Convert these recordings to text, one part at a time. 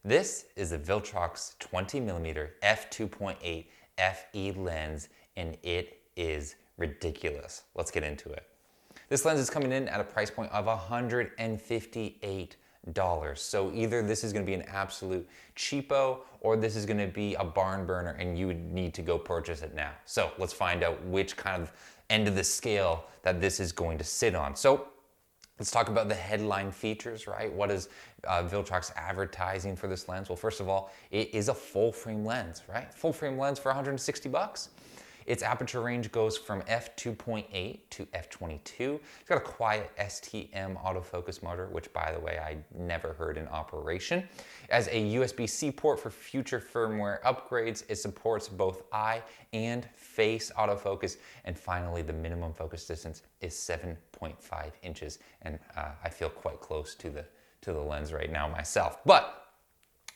This is the Viltrox 20mm F2.8 FE lens, and it is ridiculous. Let's get into it. This lens is coming in at a price point of $158. So either this is going to be an absolute cheapo, or this is going to be a barn burner and you would need to go purchase it now. So let's find out which kind of end of the scale that this is going to sit on. So let's talk about the headline features, right? What is Viltrox advertising for this lens? Well, first of all, it is a full frame lens, right? Full frame lens for 160 bucks. Its aperture range goes from f2.8 to f22. It's got a quiet STM autofocus motor, which by the way, I never heard in operation. As a USB-C port for future firmware upgrades, it supports both eye and face autofocus. And finally, the minimum focus distance is 7.5 inches. And I feel quite close to the lens right now myself. But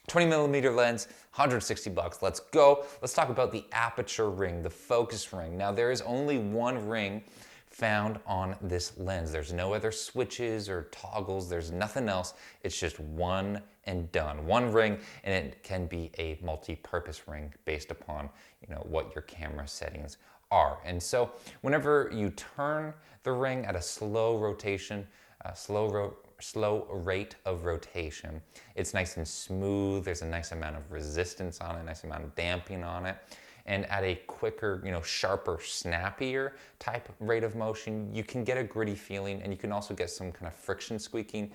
20mm lens, 160 bucks. Let's go. Let's talk about the aperture ring, the focus ring. Now, there is only one ring found on this lens. There's no other switches or toggles. There's nothing else. It's just one and done. One ring, and it can be a multi-purpose ring based upon, what your camera settings are. And so whenever you turn the ring at a slow rotation, slow rate of rotation, it's nice and smooth. There's a nice amount of resistance on it, a nice amount of damping on it. And at a quicker, sharper, snappier type rate of motion, you can get a gritty feeling, and you can also get some kind of friction squeaking.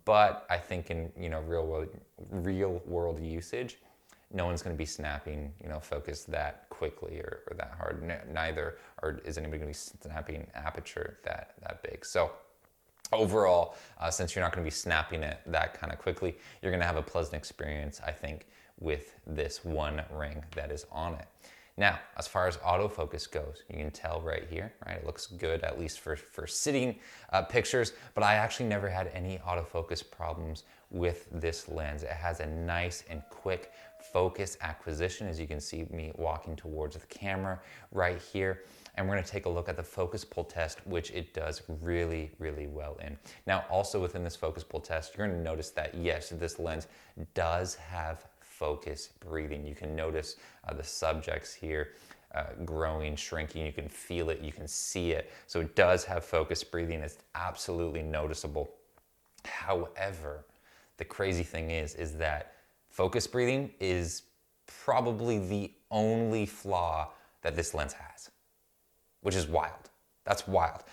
But I think in real world usage, no one's going to be snapping focus that quickly or that hard. Neither is anybody going to be snapping aperture that big. So overall, since you're not going to be snapping it that kind of quickly, you're going to have a pleasant experience, I think, with this one ring that is on it. Now, as far as autofocus goes, you can tell right here, right? It looks good, at least for sitting pictures, but I actually never had any autofocus problems with this lens. It has a nice and quick focus acquisition, as you can see me walking towards the camera right here. And we're going to take a look at the focus pull test, which it does really, really well in. Now, also within this focus pull test, you're going to notice that, yes, this lens does have focus breathing. You can notice the subjects here growing, shrinking. You can feel it, you can see it. So it does have focus breathing. It's absolutely noticeable. However, the crazy thing is that focus breathing is probably the only flaw that this lens has, which is wild. That's wild.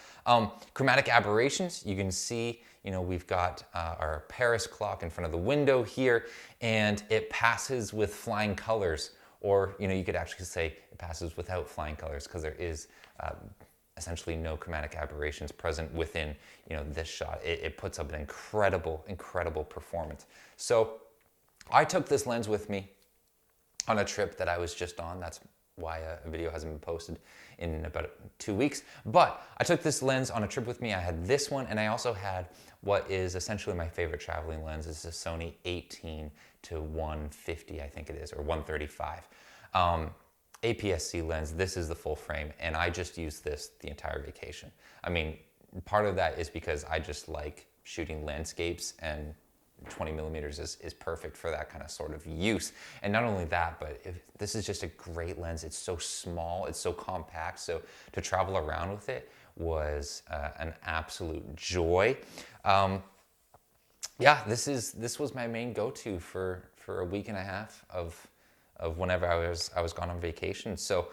Chromatic aberrations, you can see, we've got our Paris clock in front of the window here, and it passes with flying colors, or, you could actually say it passes without flying colors, because there is essentially no chromatic aberrations present within, this shot. It puts up an incredible, incredible performance. So I took this lens with me on a trip that I was just on. That's why a video hasn't been posted in about 2 weeks. But I took this lens on a trip with me. I had this one, and I also had what is essentially my favorite traveling lens. It's a Sony 18 to 150, I think it is, or 135. APS-C lens. This is the full frame, and I just used this the entire vacation. I mean, part of that is because I just like shooting landscapes, and 20mm is perfect for that kind of sort of use. And not only that, but this is just a great lens. It's so small, it's so compact, so to travel around with it was an absolute joy. Yeah, this was my main go-to for a week and a half of whenever I was gone on vacation. So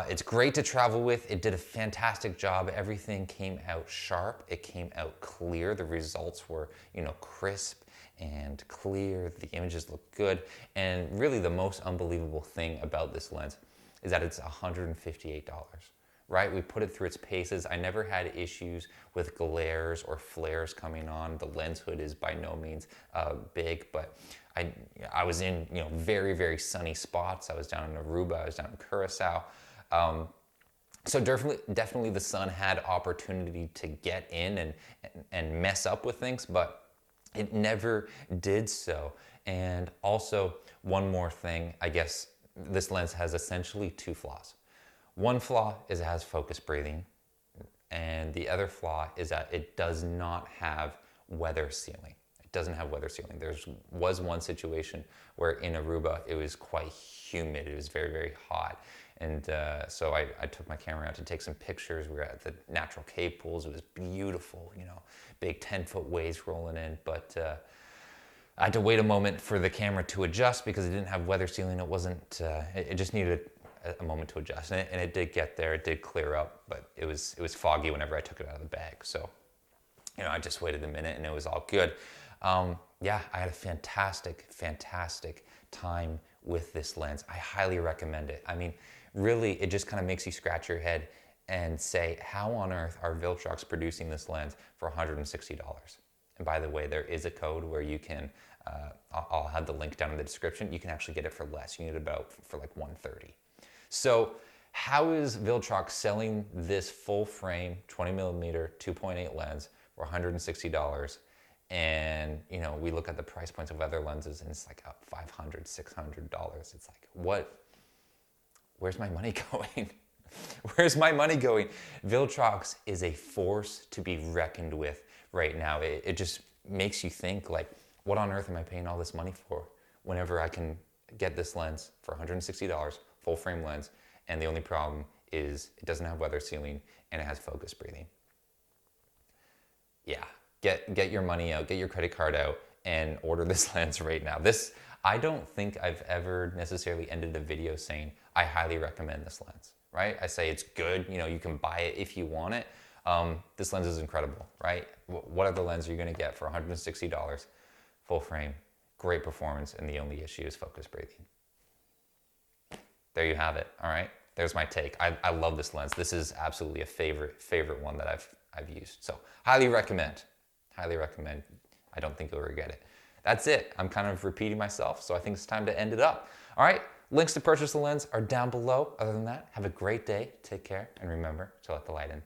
it's great to travel with. It did a fantastic job. Everything came out sharp. It came out clear. The results were, crisp and clear. The images look good. And really the most unbelievable thing about this lens is that it's $158, right? We put it through its paces. I never had issues with glares or flares coming on. The lens hood is by no means big, but I was in, very, very sunny spots. I was down in Aruba, I was down in Curacao. So definitely the sun had opportunity to get in and mess up with things, but it never did so. And also, one more thing, I guess this lens has essentially two flaws. One flaw is it has focus breathing, and the other flaw is that it does not have weather sealing. It doesn't have weather sealing. There was one situation where in Aruba, it was quite humid. It was very, very hot. And so I took my camera out to take some pictures. We were at the natural cave pools. It was beautiful, you know, big 10-foot waves rolling in. But I had to wait a moment for the camera to adjust because it didn't have weather sealing. It wasn't, it just needed a moment to adjust. And it did get there, it did clear up, but it was foggy whenever I took it out of the bag. So, you know, I just waited a minute and it was all good. Yeah, I had a fantastic, fantastic time with this lens. I highly recommend it. I mean, really, it just kind of makes you scratch your head and say, how on earth are Viltrox producing this lens for $160? And by the way, there is a code where you can, I'll have the link down in the description. You can actually get it for less. You can get it about for like $130. So how is Viltrox selling this full frame 20mm 2.8 lens for $160? And you know, we look at the price points of other lenses and it's like $500, $600. It's like, where's my money going? Where's my money going? Viltrox is a force to be reckoned with right now. It just makes you think like, what on earth am I paying all this money for whenever I can get this lens for $160, full frame lens, and the only problem is it doesn't have weather sealing and it has focus breathing. Yeah, get your money out, get your credit card out and order this lens right now. I don't think I've ever necessarily ended a video saying, I highly recommend this lens, right? I say it's good, you know, you can buy it if you want it. This lens is incredible, right? What other lens are you gonna get for $160? Full frame, great performance, and the only issue is focus breathing. There you have it, all right? There's my take. I love this lens. This is absolutely a favorite one that I've used. So highly recommend, highly recommend. I don't think you'll regret it. That's it. I'm kind of repeating myself, so I think it's time to end it up. All right, links to purchase the lens are down below. Other than that, have a great day, take care, and remember to let the light in.